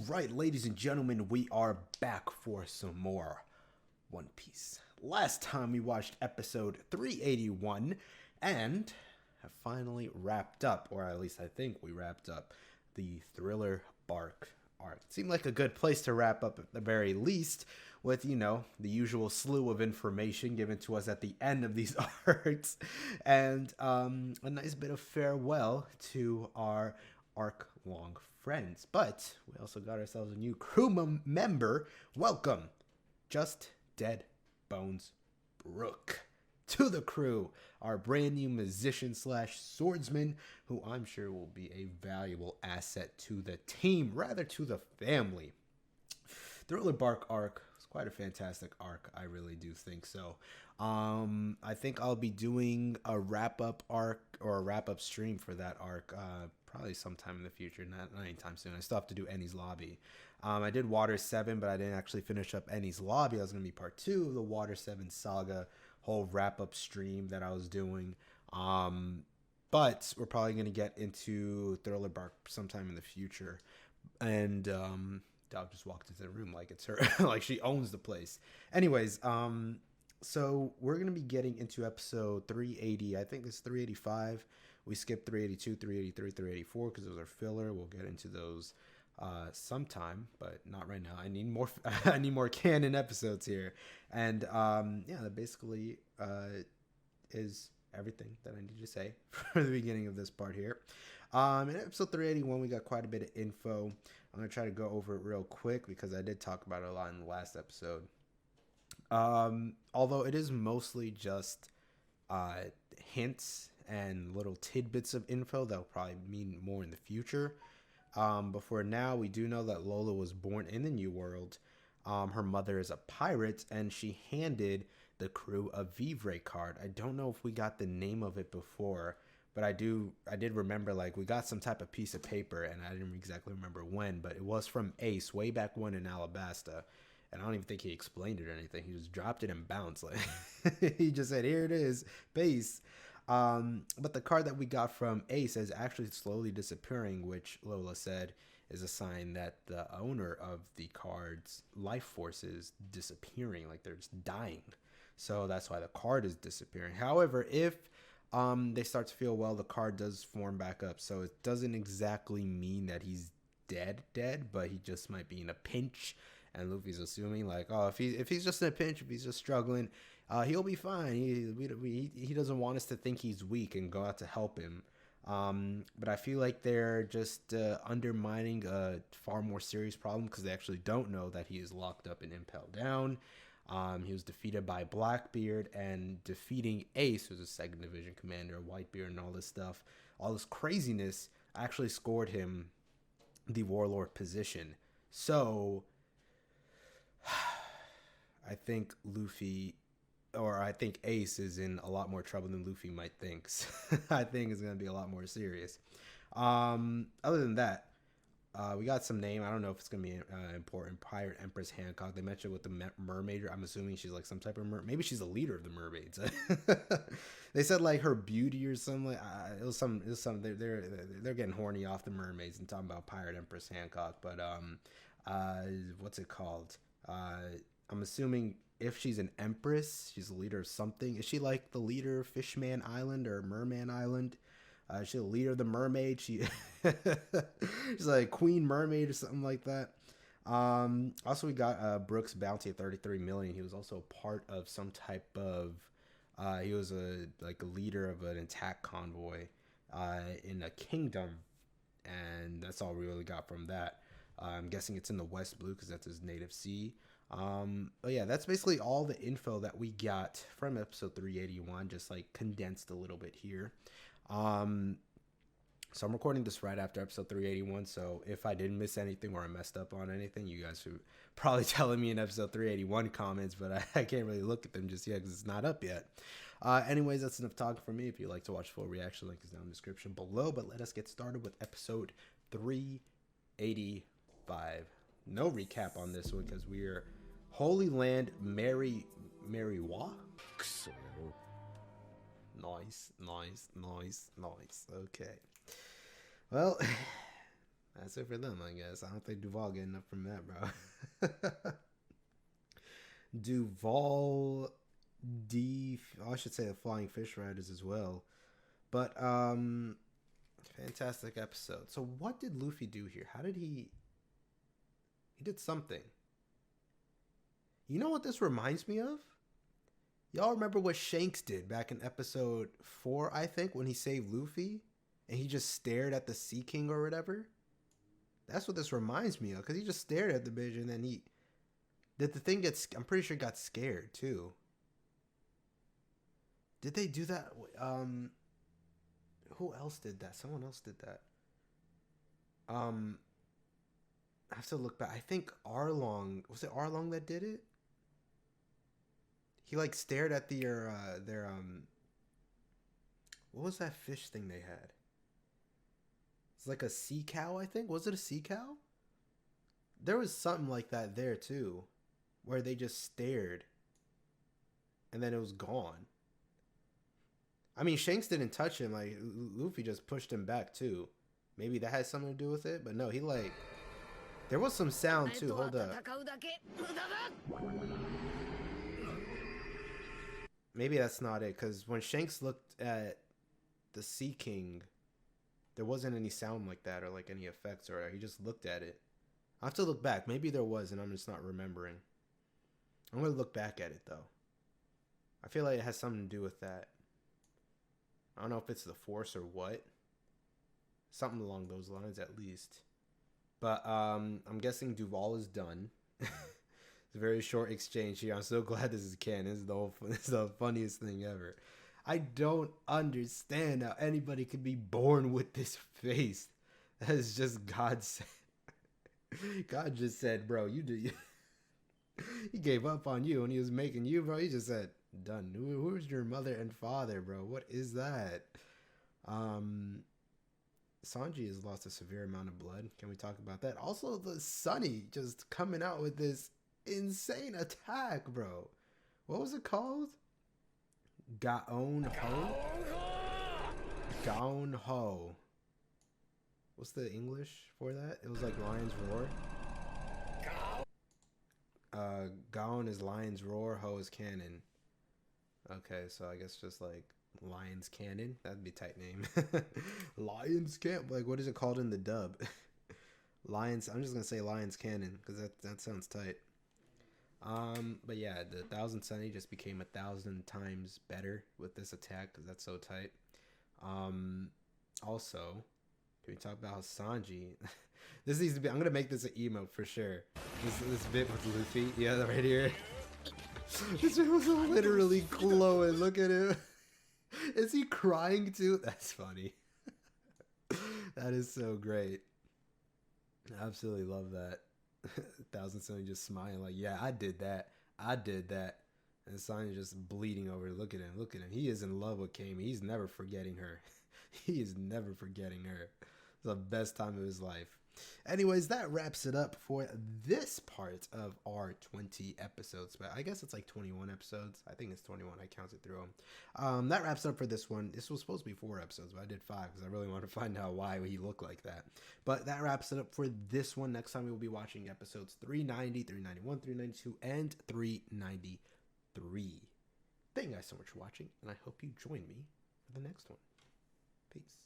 Alright, ladies and gentlemen, we are back for some more One Piece. Last time we watched episode 381 and have finally wrapped up, or at least I think we wrapped up, the Thriller Bark arc. It seemed like a good place to wrap up at the very least with, the usual slew of information given to us at the end of these arcs and a nice bit of farewell to our arc-long friends. But we also got ourselves a new crew member. Welcome, Just Dead Bones Brooke, to the crew. Our brand new musician slash swordsman, who I'm sure will be a valuable asset to the team, rather to the family. Thriller Bark arc was quite a fantastic arc. I really do think so. I think I'll be doing a wrap-up arc or a wrap-up stream for that arc probably sometime in the future, not anytime soon. I still have to do Ennie's Lobby. I did Water 7, but I didn't actually finish up Ennie's Lobby. That was going to be part 2 of the Water 7 saga, whole wrap-up stream that I was doing. But we're probably going to get into Thriller Bark sometime in the future. And Dog just walked into the room like it's her, like she owns the place. Anyways, so we're going to be getting into episode 380. I think it's 385. We skipped 382, 383, 384 because those are filler. We'll get into those sometime, but not right now. I need more. I need more canon episodes here, and yeah, that basically is everything that I need to say for the beginning of this part here. In episode 381, we got quite a bit of info. I'm gonna try to go over it real quick because I did talk about it a lot in the last episode. Although it is mostly just hints and little tidbits of info that'll probably mean more in the future. But for now, we do know that Lola was born in the New World. Her mother is a pirate, and she handed the crew a Vivre card. I don't know if we got the name of it before, but I did remember, like, we got some type of piece of paper, and I didn't exactly remember when, but it was from Ace way back when in Alabasta. And I don't even think he explained it or anything. He just dropped it and bounced. Like he just said, "Here it is, base." But the card that we got from Ace is actually slowly disappearing, which Lola said is a sign that the owner of the card's life force is disappearing, like they're just dying. So that's why the card is disappearing. However, if they start to feel well, the card does form back up. So it doesn't exactly mean that he's dead, but he just might be in a pinch. And Luffy's assuming, like, oh, if he's just in a pinch, if he's just struggling, he'll be fine. He doesn't want us to think he's weak and go out to help him. But I feel like they're just undermining a far more serious problem because they actually don't know that he is locked up and impaled down. He was defeated by Blackbeard, and defeating Ace, who's a second division commander, Whitebeard, and all this stuff, all this craziness, actually scored him the warlord position. So I think Ace is in a lot more trouble than Luffy might think. I think it's going to be a lot more serious. Other than that, we got some name. I don't know if it's going to be important. Pirate Empress Hancock. They mentioned with the mermaid. I'm assuming she's like some type of maybe she's the leader of the mermaids. They said like her beauty or something. Like, it was some. They're getting horny off the mermaids and talking about Pirate Empress Hancock. But what's it called? I'm assuming if she's an empress, she's the leader of something. Is she like the leader of Fishman Island or Merman Island? Is she the leader of the mermaid? She's like Queen Mermaid or something like that. Also, we got Brooks' bounty of 33 million. He was also part of some type of. He was a leader of an attack convoy in a kingdom, and that's all we really got from that. I'm guessing it's in the West Blue because that's his native sea. But yeah, that's basically all the info that we got from episode 381, just like condensed a little bit here. So I'm recording this right after episode 381, so if I didn't miss anything or I messed up on anything, you guys should probably telling me in episode 381 comments, but I can't really look at them just yet because it's not up yet. Anyways, that's enough talking for me. If you'd like to watch full reaction, link is down in the description below, but let us get started with episode 385. No recap on this one because we're Holy Land Mariwa. Nice. Okay. Well, That's it for them, I guess. I don't think Duval getting enough from that, bro. Duval I should say the Flying Fish Riders as well. But fantastic episode. So what did Luffy do here? How did he did something. You know what this reminds me of? Y'all remember what Shanks did back in episode 4, I think, when he saved Luffy and he just stared at the Sea King or whatever? That's what this reminds me of, because he just stared at the bitch and then did the thing get, I'm pretty sure it got scared too. Did they do that? Who else did that? Someone else did that. I have to look back. I think Arlong, was it Arlong that did it? He like stared at their what was that fish thing they had? It's like a sea cow, I think. Was it a sea cow? There was something like that there too, where they just stared and then it was gone. I mean, Shanks didn't touch him. Like, Luffy just pushed him back too. Maybe that has something to do with it, but no, he like, there was some sound too. Hold up. Maybe that's not it, because when Shanks looked at the Sea King, there wasn't any sound like that or like any effects, or he just looked at it. I have to look back. Maybe there was, and I'm just not remembering. I'm going to look back at it, though. I feel like it has something to do with that. I don't know if it's the Force or what. Something along those lines, at least. But I'm guessing Duval is done. It's a very short exchange here. I'm so glad this is canon. This is the funniest thing ever. I don't understand how anybody could be born with this face. That is just God said. God just said, bro, you do. He gave up on you when he was making you, bro. He just said, done. Who's your mother and father, bro? What is that? Sanji has lost a severe amount of blood. Can we talk about that? Also, the Sunny just coming out with this insane attack, bro. What was it called? Gaon Ho? Gaon Ho. What's the English for that? It was like Lion's Roar. Gaon is Lion's Roar, Ho is Cannon. Okay, so I guess just like Lion's Cannon. That'd be a tight name. Lion's Cannon. Like, what is it called in the dub? Lions. I'm just gonna say Lion's Cannon because that sounds tight. But yeah, the 1000 Sunny just became 1,000 times better with this attack because that's so tight. Also, can we talk about how Sanji? This needs to be. I'm gonna make this an emote for sure. This bit with Luffy. Yeah, right here. This bit was literally glowing. Look at him. Is he crying too? That's funny. That is so great. I absolutely love that. 1000 Sunny just smiling like, yeah, I did that. I did that. And Sanji just bleeding over. Look at him. Look at him. He is in love with Kami. He's never forgetting her. He is never forgetting her. It's the best time of his life. Anyways, that wraps it up for this part of our 20 episodes. But I guess it's like 21 episodes. I think it's 21. I counted through them. That wraps up for this one. This was supposed to be 4 episodes, but I did 5 because I really wanted to find out why he looked like that. But that wraps it up for this one. Next time we will be watching episodes 390, 391, 392, and 393. Thank you guys so much for watching, and I hope you join me for the next one. Peace.